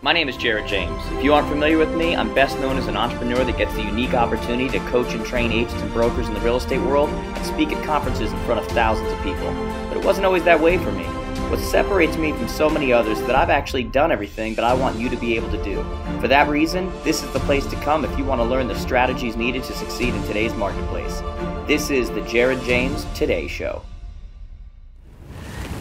My name is Jared James. If you aren't familiar with me, I'm best known as an entrepreneur that gets the unique opportunity to coach and train agents and brokers in the real estate world and speak at conferences in front of thousands of people. But it wasn't always that way for me. What separates me from so many others is that I've actually done everything that I want you to be able to do. For that reason, this is the place to come if you want to learn the strategies needed to succeed in today's marketplace. This is the Jared James Today Show.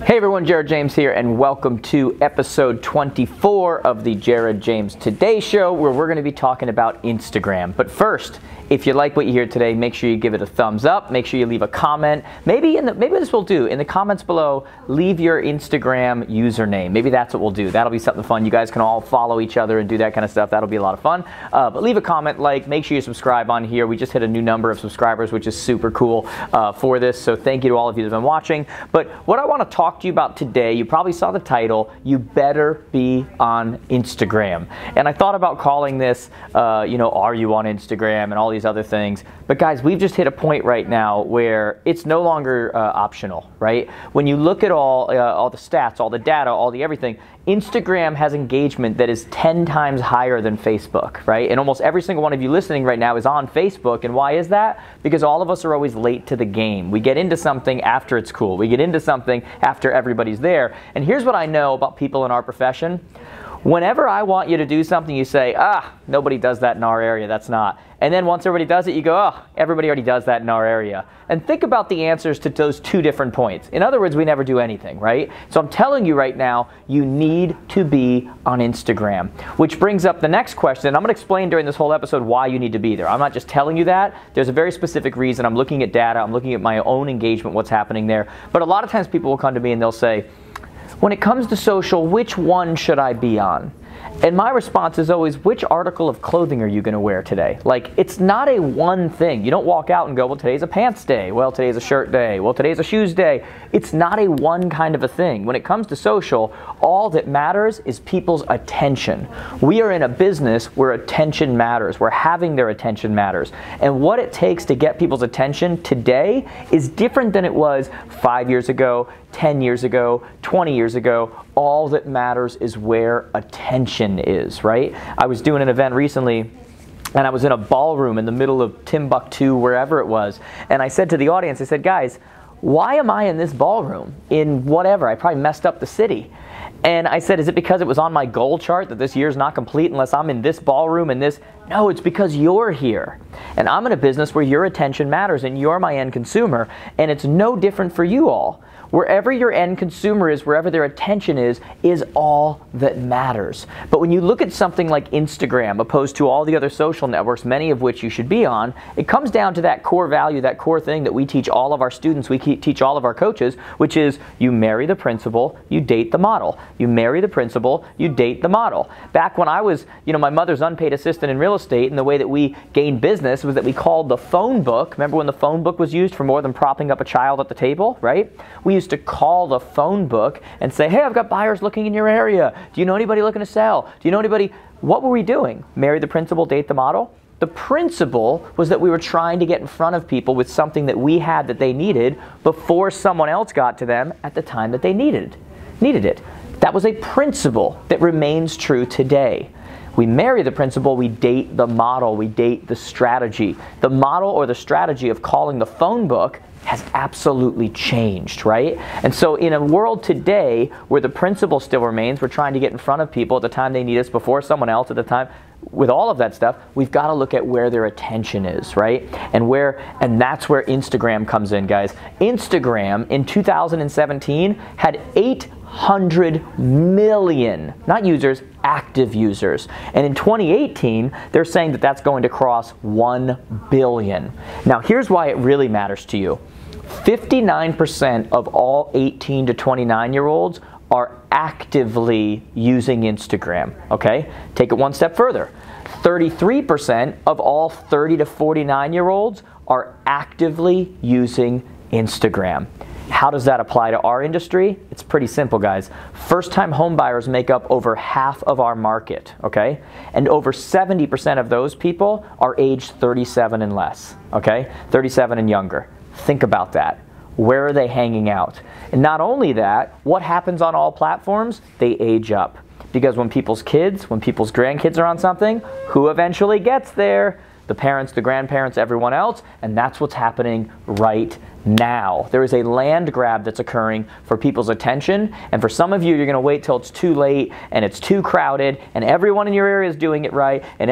Hey everyone, Jared James here, and welcome to episode 24 of the Jared James Today Show, where we're going to be talking about Instagram. But first, if you like what you hear today, make sure you give it a thumbs up. Make sure you leave a comment. Maybe this will do. In the comments below, leave your Instagram username. Maybe that's what we'll do. That'll be something fun. You guys can all follow each other and do that kind of stuff. That'll be a lot of fun. But leave a comment, make sure you subscribe on here. We just hit a new number of subscribers, which is super cool for this. So thank you to all of you that have been watching. But what I want to talk to you about today, you probably saw the title, You Better Be on Instagram. And I thought about calling this, are you on Instagram and all these other things. But guys, we've just hit a point right now where it's no longer optional, right? When you look at all the stats, all the data, all the everything, Instagram has engagement that is 10 times higher than Facebook, right? And almost every single one of you listening right now is on Facebook. And why is that? Because all of us are always late to the game. We get into something after it's cool. We get into something after everybody's there. And here's what I know about people in our profession. Whenever I want you to do something, you say, nobody does that in our area, that's not. And then once everybody does it, you go, everybody already does that in our area. And think about the answers to those two different points. In other words, we never do anything, right? So I'm telling you right now, you need to be on Instagram. Which brings up the next question, and I'm going to explain during this whole episode why you need to be there. I'm not just telling you that. There's a very specific reason. I'm looking at data. I'm looking at my own engagement, what's happening there. But a lot of times people will come to me and they'll say, when it comes to social, which one should I be on? And my response is always, which article of clothing are you going to wear today? Like, it's not a one thing. You don't walk out and go, well, today's a pants day. Well, today's a shirt day. Well, today's a shoes day. It's not a one kind of a thing. When it comes to social, all that matters is people's attention. We are in a business where attention matters, where having their attention matters. And what it takes to get people's attention today is different than it was 5 years ago, 10 years ago, 20 years ago. All that matters is where attention is, right? I was doing an event recently, and I was in a ballroom in the middle of Timbuktu, wherever it was, and I said to the audience, I said, guys, why am I in this ballroom? In whatever, I probably messed up the city. And I said, is it because it was on my goal chart that this year's not complete unless I'm in this ballroom and this? No, it's because you're here. And I'm in a business where your attention matters and you're my end consumer, and it's no different for you all. Wherever your end consumer is, wherever their attention is all that matters. But when you look at something like Instagram, opposed to all the other social networks, many of which you should be on, it comes down to that core value, that core thing that we teach all of our students, we teach all of our coaches, which is you marry the principal, you date the model. You marry the principal, you date the model. Back when I was, my mother's unpaid assistant in real estate, and the way that we gained business was that we called the phone book. Remember when the phone book was used for more than propping up a child at the table, right? We used to call the phone book and say, hey, I've got buyers looking in your area. Do you know anybody looking to sell? Do you know anybody? What were we doing? Marry the principal, date the model? The principle was that we were trying to get in front of people with something that we had that they needed before someone else got to them at the time that they needed it. That was a principle that remains true today. We marry the principle, we date the model, we date the strategy. The model or the strategy of calling the phone book has absolutely changed, right? And so in a world today where the principle still remains, we're trying to get in front of people at the time they need us before someone else at the time. With all of that stuff, we've got to look at where their attention is, right? And that's where Instagram comes in, guys. Instagram in 2017 had 800 million, not users, active users. And in 2018, they're saying that that's going to cross 1 billion. Now, here's why it really matters to you. 59% of all 18 to 29-year-olds are actively using Instagram, okay? Take it one step further. 33% of all 30 to 49-year-olds are actively using Instagram. How does that apply to our industry? It's pretty simple, guys. First-time home buyers make up over half of our market, okay? And over 70% of those people are aged 37 and less, okay? 37 and younger. Think about that. Where are they hanging out? And not only that, what happens on all platforms? They age up. Because when people's kids, when people's grandkids are on something, who eventually gets there? The parents, the grandparents, everyone else, and that's what's happening right now. There is a land grab that's occurring for people's attention, and for some of you, you're gonna wait till it's too late and it's too crowded and everyone in your area is doing it right, and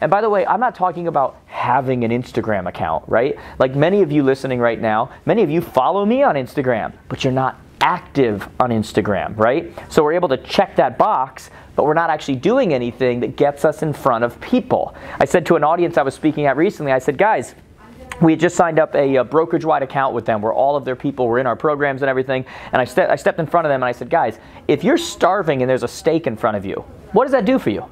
by the way, I'm not talking about having an Instagram account, right? Like many of you listening right now, many of you follow me on Instagram, but you're not active on Instagram, right? So we're able to check that box, but we're not actually doing anything that gets us in front of people. I said to an audience I was speaking at recently, I said, guys, we had just signed up a brokerage-wide account with them where all of their people were in our programs and everything, and I stepped in front of them and I said, guys, if you're starving and there's a steak in front of you, what does that do for you?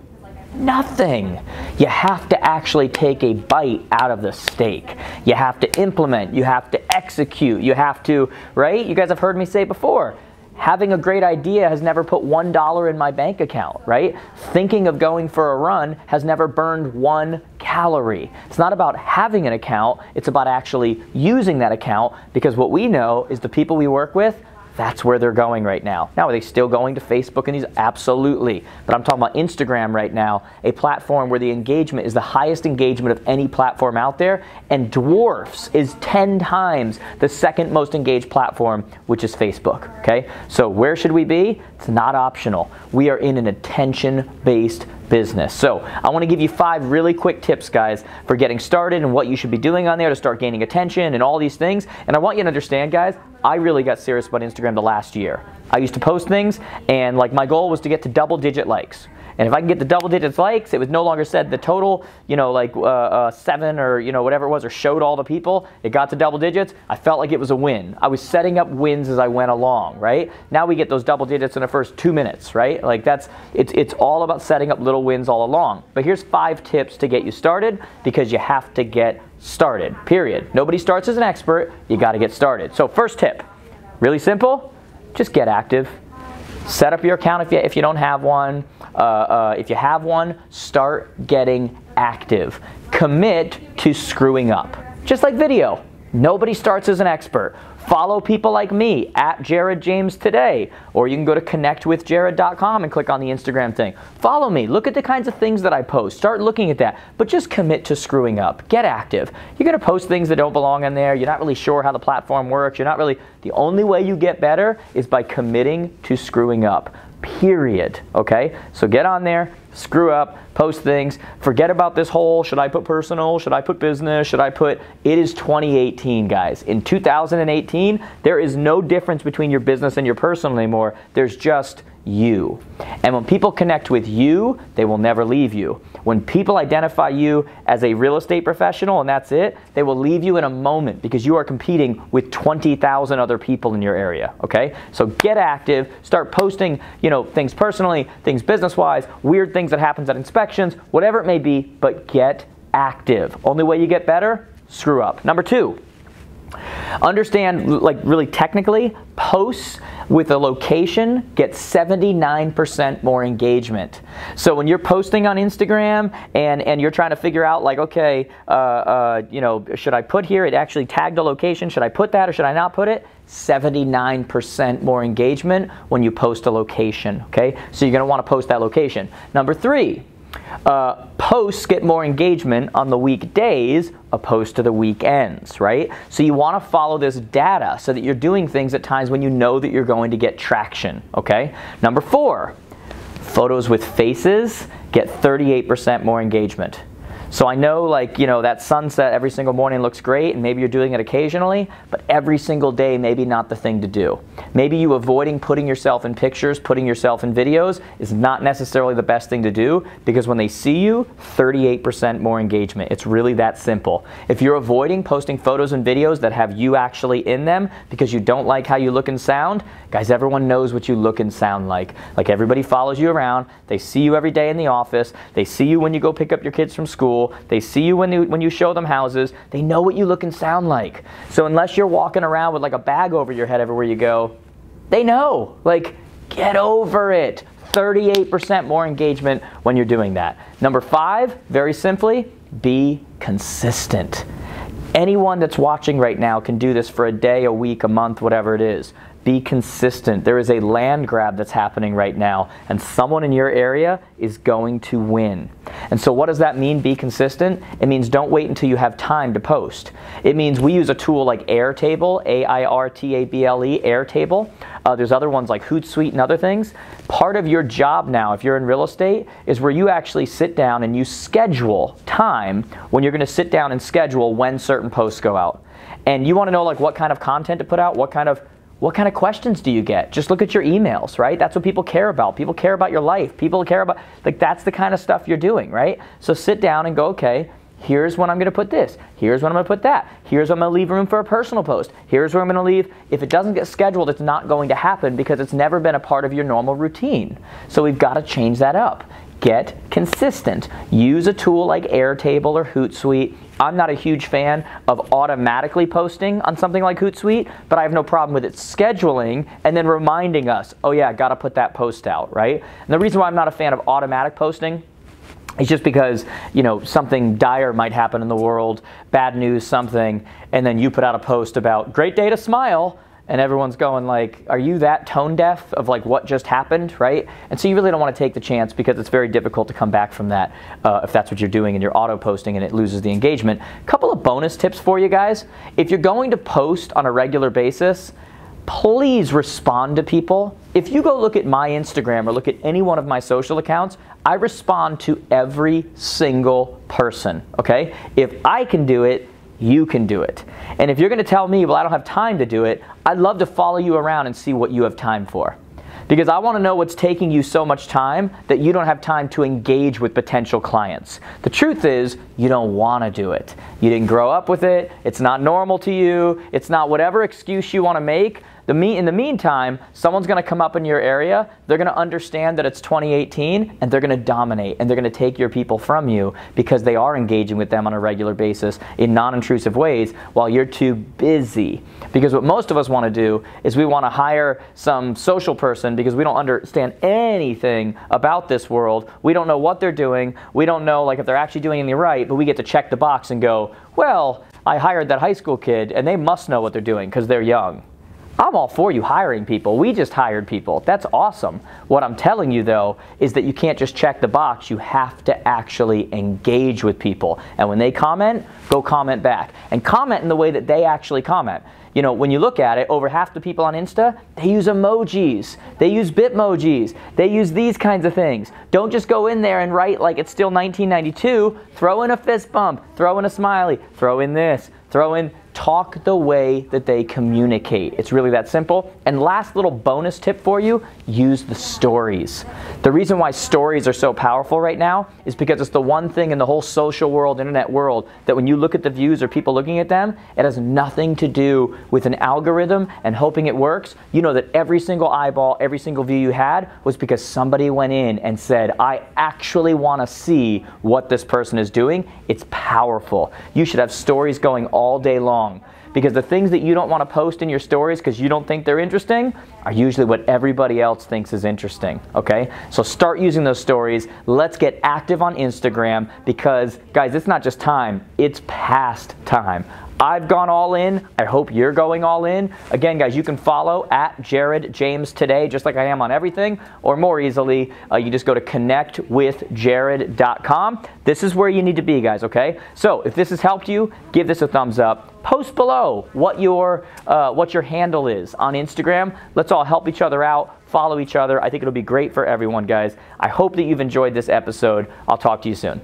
Nothing. You have to actually take a bite out of the steak. You have to implement, you have to execute, you have to, right? You guys have heard me say before, having a great idea has never put $1 in my bank account, right? Thinking of going for a run has never burned 1 calorie. It's not about having an account, it's about actually using that account, because what we know is the people we work with, that's where they're going right now. Now, are they still going to Facebook and these? Absolutely. But I'm talking about Instagram right now, a platform where the engagement is the highest engagement of any platform out there, and dwarfs is 10 times the second most engaged platform, which is Facebook, okay? So where should we be? It's not optional. We are in an attention-based business. So I want to give you 5 really quick tips, guys, for getting started and what you should be doing on there to start gaining attention and all these things. And I want you to understand, guys, I really got serious about Instagram the last year. I used to post things, and like my goal was to get to double-digit likes. And if I can get the double-digit likes, it was no longer said the total, you know, like 7 or, you know, whatever it was, or showed all the people. It got to double digits. I felt like it was a win. I was setting up wins as I went along, right? Now we get those double digits in the first 2 minutes, right? Like it's all about setting up little wins all along. But here's 5 tips to get you started, because you have to get started, period. Nobody starts as an expert. You got to get started. So first tip, really simple, just get active. Set up your account if you don't have one. If you have one, start getting active. Commit to screwing up. Just like video. Nobody starts as an expert. Follow people like me at Jared James Today, or you can go to connectwithjared.com and click on the Instagram thing. Follow me. Look at the kinds of things that I post. Start looking at that, but just commit to screwing up. Get active. You're going to post things that don't belong in there. You're not really sure how the platform works. The only way you get better is by committing to screwing up. Period. Okay? So get on there, screw up, post things, forget about this whole, should I put personal, should I put business, it is 2018, guys. In 2018, there is no difference between your business and your personal anymore. There's just you. And when people connect with you, they will never leave you. When people identify you as a real estate professional and that's it, they will leave you in a moment, because you are competing with 20,000 other people in your area, okay? So get active, start posting, you know, things personally, things business-wise, weird things that happens at inspections, whatever it may be, but get active. Only way you get better, screw up. Number 2, understand, like really technically, posts with a location get 79% more engagement. So when you're posting on Instagram and you're trying to figure out like, okay, you know, should I put here, it actually tagged a location, should I put that or should I not put it? 79% more engagement when you post a location, okay? So you're gonna wanna post that location. Number 3, posts get more engagement on the weekdays opposed to the weekends, right? So you want to follow this data so that you're doing things at times when you know that you're going to get traction, okay? Number 4, photos with faces get 38% more engagement. So I know, like, you know, that sunset every single morning looks great, and maybe you're doing it occasionally, but every single day maybe not the thing to do. Maybe you avoiding putting yourself in pictures, putting yourself in videos is not necessarily the best thing to do, because when they see you, 38% more engagement. It's really that simple. If you're avoiding posting photos and videos that have you actually in them because you don't like how you look and sound, guys, everyone knows what you look and sound like. Like, everybody follows you around, they see you every day in the office, they see you when you go pick up your kids from school, they see you when you show them houses, they know what you look and sound like. So unless you're walking around with like a bag over your head everywhere you go, they know. Like, get over it. 38% more engagement when you're doing that. Number 5, very simply, be consistent. Anyone that's watching right now can do this for a day, a week, a month, whatever it is. Be consistent. There is a land grab that's happening right now, and someone in your area is going to win. And so what does that mean, be consistent? It means don't wait until you have time to post. It means we use a tool like Airtable, A-I-R-T-A-B-L-E, Airtable. There's other ones like Hootsuite and other things. Part of your job now, if you're in real estate, is where you actually sit down and you schedule time when you're going to sit down and schedule when certain posts go out. And you want to know like what kind of content to put out, what kind of questions do you get? Just look at your emails, right? That's what people care about. People care about your life. People care about, like, that's the kind of stuff you're doing, right? So sit down and go, okay, here's when I'm going to put this. Here's when I'm going to put that. Here's when I'm going to leave room for a personal post. Here's where I'm going to leave. If it doesn't get scheduled, it's not going to happen because it's never been a part of your normal routine. So we've got to change that up. Get consistent. Use a tool like Airtable or Hootsuite. I'm not a huge fan of automatically posting on something like Hootsuite, but I have no problem with it scheduling and then reminding us, oh yeah, I got to put that post out, right? And the reason why I'm not a fan of automatic posting is just because, you know, something dire might happen in the world, bad news, something, and then you put out a post about great day to smile, and everyone's going like, are you that tone deaf of like what just happened, right? And so you really don't want to take the chance because it's very difficult to come back from that if that's what you're doing and you're auto posting and it loses the engagement. A couple of bonus tips for you guys. If you're going to post on a regular basis, please respond to people. If you go look at my Instagram or look at any one of my social accounts, I respond to every single person, okay? If I can do it, you can do it. And if you're going to tell me, well, I don't have time to do it, I'd love to follow you around and see what you have time for. Because I want to know what's taking you so much time that you don't have time to engage with potential clients. The truth is, you don't want to do it. You didn't grow up with it. It's not normal to you. It's not whatever excuse you want to make. In the meantime, someone's going to come up in your area, they're going to understand that it's 2018, and they're going to dominate, and they're going to take your people from you because they are engaging with them on a regular basis in non-intrusive ways while you're too busy. Because what most of us want to do is we want to hire some social person because we don't understand anything about this world. We don't know what they're doing. We don't know like if they're actually doing anything right, but we get to check the box and go, well, I hired that high school kid, and they must know what they're doing because they're young. I'm all for you hiring people. We just hired people. That's awesome. What I'm telling you, though, is that you can't just check the box. You have to actually engage with people. And when they comment, go comment back. And comment in the way that they actually comment. You know, when you look at it, over half the people on Insta, they use emojis. They use Bitmojis. They use these kinds of things. Don't just go in there and write like it's still 1992. Throw in a fist bump. Throw in a smiley. Throw in this. Throw in, talk the way that they communicate. It's really that simple. And last little bonus tip for you, use the stories. The reason why stories are so powerful right now is because it's the one thing in the whole social world, internet world, that when you look at the views or people looking at them, it has nothing to do with an algorithm and hoping it works. You know that every single eyeball, every single view you had was because somebody went in and said, I actually want to see what this person is doing. It's powerful. You should have stories going all day long. Because the things that you don't want to post in your stories because you don't think they're interesting are usually what everybody else thinks is interesting, okay? So start using those stories. Let's get active on Instagram because, guys, it's not just time, it's past time. I've gone all in. I hope you're going all in. Again, guys, you can follow at Jared James Today, just like I am on everything, or more easily, you just go to connectwithjared.com. This is where you need to be, guys, okay? So if this has helped you, give this a thumbs up. Post below what your handle is on Instagram. Let's all help each other out, follow each other. I think it'll be great for everyone, guys. I hope that you've enjoyed this episode. I'll talk to you soon.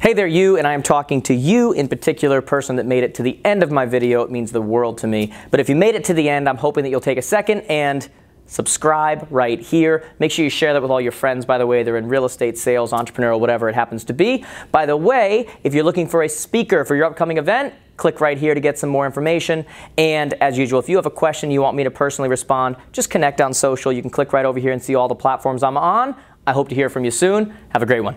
Hey there, you, and I am talking to you in particular, person that made it to the end of my video. It means the world to me. But if you made it to the end, I'm hoping that you'll take a second and subscribe right here. Make sure you share that with all your friends, by the way. They're in real estate, sales, entrepreneurial, whatever it happens to be. By the way, if you're looking for a speaker for your upcoming event, click right here to get some more information. And as usual, if you have a question you want me to personally respond, just connect on social. You can click right over here and see all the platforms I'm on. I hope to hear from you soon. Have a great one.